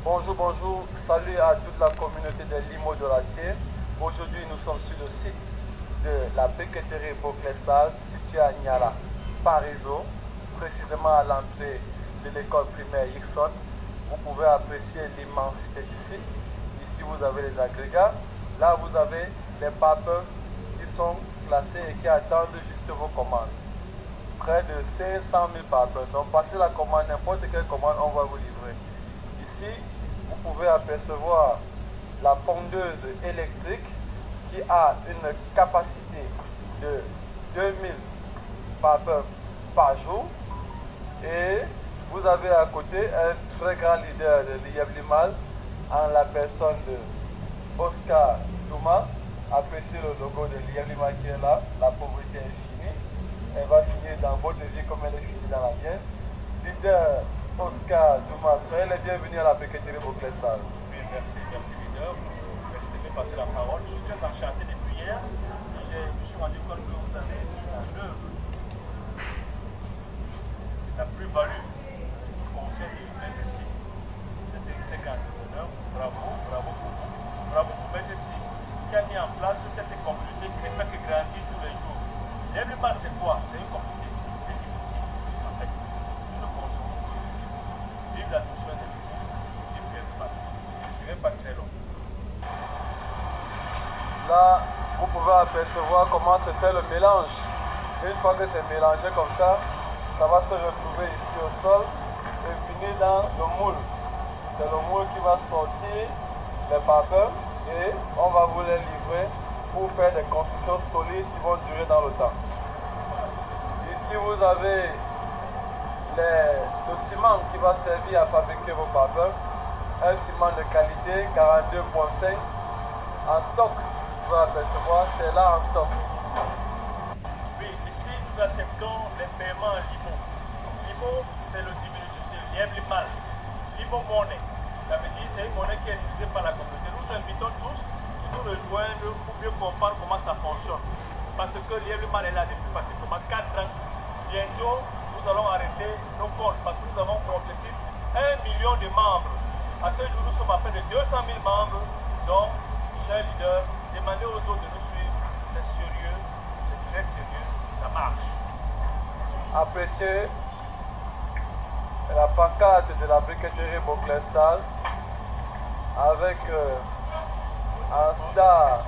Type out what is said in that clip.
Bonjour, bonjour, salut à toute la communauté des Limo de Ratier. Aujourd'hui, nous sommes sur le site de la briqueterie Beauclès-Salles, située à Niala, Parisot, précisément à l'entrée de l'école primaire Hickson. Vous pouvez apprécier l'immensité du site. Ici, vous avez les agrégats. Là, vous avez les papeurs qui sont classés et qui attendent juste vos commandes. Près de 500 000 papeurs. Donc, passez la commande, n'importe quelle commande, on va vous livrer. Ici, vous pouvez apercevoir la pondeuse électrique qui a une capacité de 2000 papeurs par jour. Et vous avez à côté un très grand leader de l'IEB-Limal en la personne de Oscar Douma. Appréciez le logo de l'IEB-Limal qui est là. La pauvreté est finie. Elle va finir dans votre vie comme elle est finie dans la mienne. Leader Oscar Douma, soyez les bienvenus à la briqueterie Beauclès-Salles. Oui, merci leader. Merci de me passer la parole. Je suis très enchanté depuis hier. Je me suis rendu compte que vous avez mis en œuvre la plus-value du conseil de MedC. Vous êtes un très grand entrepreneur. Bravo pour vous. Bravo pour MedC qui a mis en place cette communauté qui ne fait que grandir tous les jours. L'IEB-Limal, c'est quoi? C'est une communauté d'équité. En fait, nous ne consommons que vive la notion de l'IEB-Limal. Je ne serai pas très long. Là, vous pouvez apercevoir comment se fait le mélange. Une fois que c'est mélangé comme ça va se retrouver ici au sol et finir dans le moule. C'est le moule qui va sortir les papeurs et on va vous les livrer pour faire des constructions solides qui vont durer dans le temps. Ici, vous avez le ciment qui va servir à fabriquer vos papeurs. Un ciment de qualité 42.5 en stock. Vous pouvez apercevoir, c'est là en stock. Oui, ici nous acceptons les paiements LIMO. LIMO, c'est le diminutif de l'IEB-Limal. LIMO Money, ça veut dire c'est une monnaie qui est utilisée par la communauté. Nous invitons tous de nous rejoindre pour mieux comprendre comment ça fonctionne. Parce que l'IEB-Limal est là depuis pratiquement 4 ans. Bientôt, nous allons arrêter nos comptes parce que nous avons pour objectif 1 million de membres. À ce jour, nous sommes à près de 200 000 membres. Donc, chers leaders, demandez aux autres de nous suivre. C'est sérieux, c'est très sérieux et ça marche. Appréciez la pancarte de la briqueterie Beauclès-Salles avec un star